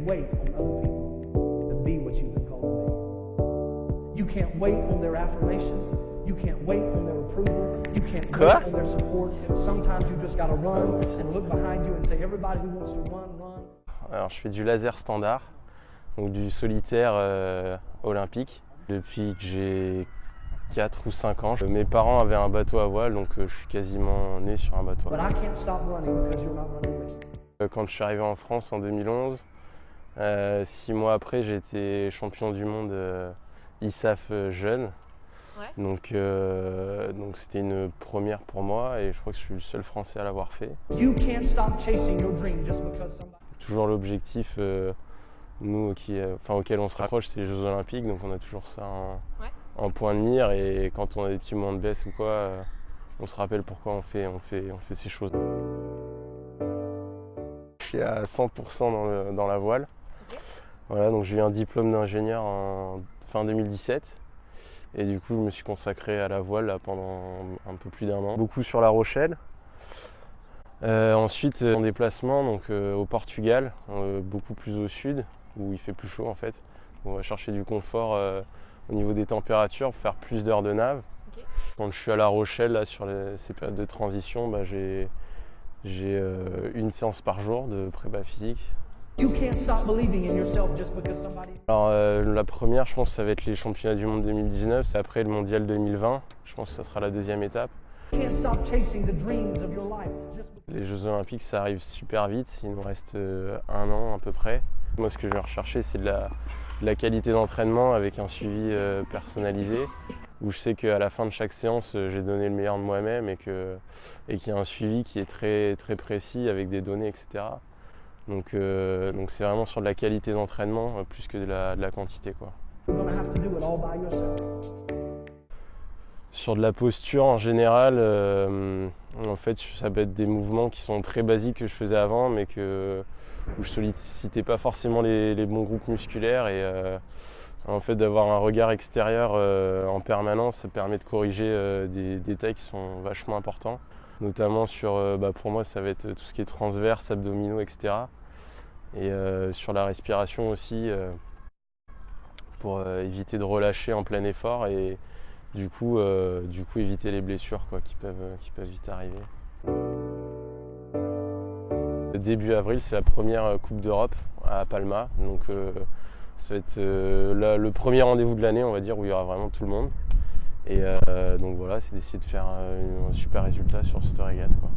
wait on other people to be what you've been called to be. You can't wait on their affirmation. You can't wait on their approval. You can't wait on their support. Sometimes you just gotta run and look behind you and say, everybody who wants to run, run. Alors, je fais du laser standard, donc du solitaire olympique. Depuis que j'ai 4 ou 5 ans, mes parents avaient un bateau à voile, donc je suis quasiment né sur un bateau à voile. Quand je suis arrivé en France en 2011, 6 mois après, j'ai été champion du monde ISAF jeune. Ouais. Donc c'était une première pour moi et je crois que je suis le seul Français à l'avoir fait. Toujours l'objectif, nous, auquel on se rapproche, c'est les Jeux Olympiques, donc on a toujours ça en point de mire et quand on a des petits moments de baisse ou quoi, on se rappelle pourquoi on fait ces choses. Je suis à 100% dans la voile. Okay. Voilà, donc j'ai eu un diplôme d'ingénieur en fin 2017. Et du coup, je me suis consacré à la voile là, pendant un peu plus d'1 an. Beaucoup sur La Rochelle. Ensuite, en déplacement donc, au Portugal, beaucoup plus au sud, où il fait plus chaud en fait. On va chercher du confort au niveau des températures pour faire plus d'heures de nave. Okay. Quand je suis à La Rochelle, là, sur ces périodes de transition, bah, j'ai une séance par jour de prépa physique. Alors la première, je pense que ça va être les championnats du monde 2019, c'est après le mondial 2020, je pense que ça sera la deuxième étape. Les Jeux Olympiques, ça arrive super vite, il nous reste 1 an à peu près. Moi, ce que je vais rechercher, c'est de la qualité d'entraînement avec un suivi personnalisé, où je sais qu'à la fin de chaque séance, j'ai donné le meilleur de moi-même et qu'il y a un suivi qui est très, très précis avec des données, etc. Donc c'est vraiment sur de la qualité d'entraînement plus que de la quantité, quoi. Sur de la posture en général, en fait ça peut être des mouvements qui sont très basiques que je faisais avant mais où je sollicitais pas forcément les bons groupes musculaires et en fait d'avoir un regard extérieur en permanence, ça permet de corriger des détails qui sont vachement importants. Notamment sur, pour moi ça va être tout ce qui est transverse, abdominaux, etc. Et sur la respiration aussi, pour éviter de relâcher en plein effort et du coup éviter les blessures quoi, qui peuvent vite arriver. Début avril, c'est la première Coupe d'Europe à Palma, donc ça va être le premier rendez-vous de l'année, on va dire, où il y aura vraiment tout le monde. Et donc voilà, c'est d'essayer de faire un super résultat sur cette régate, quoi.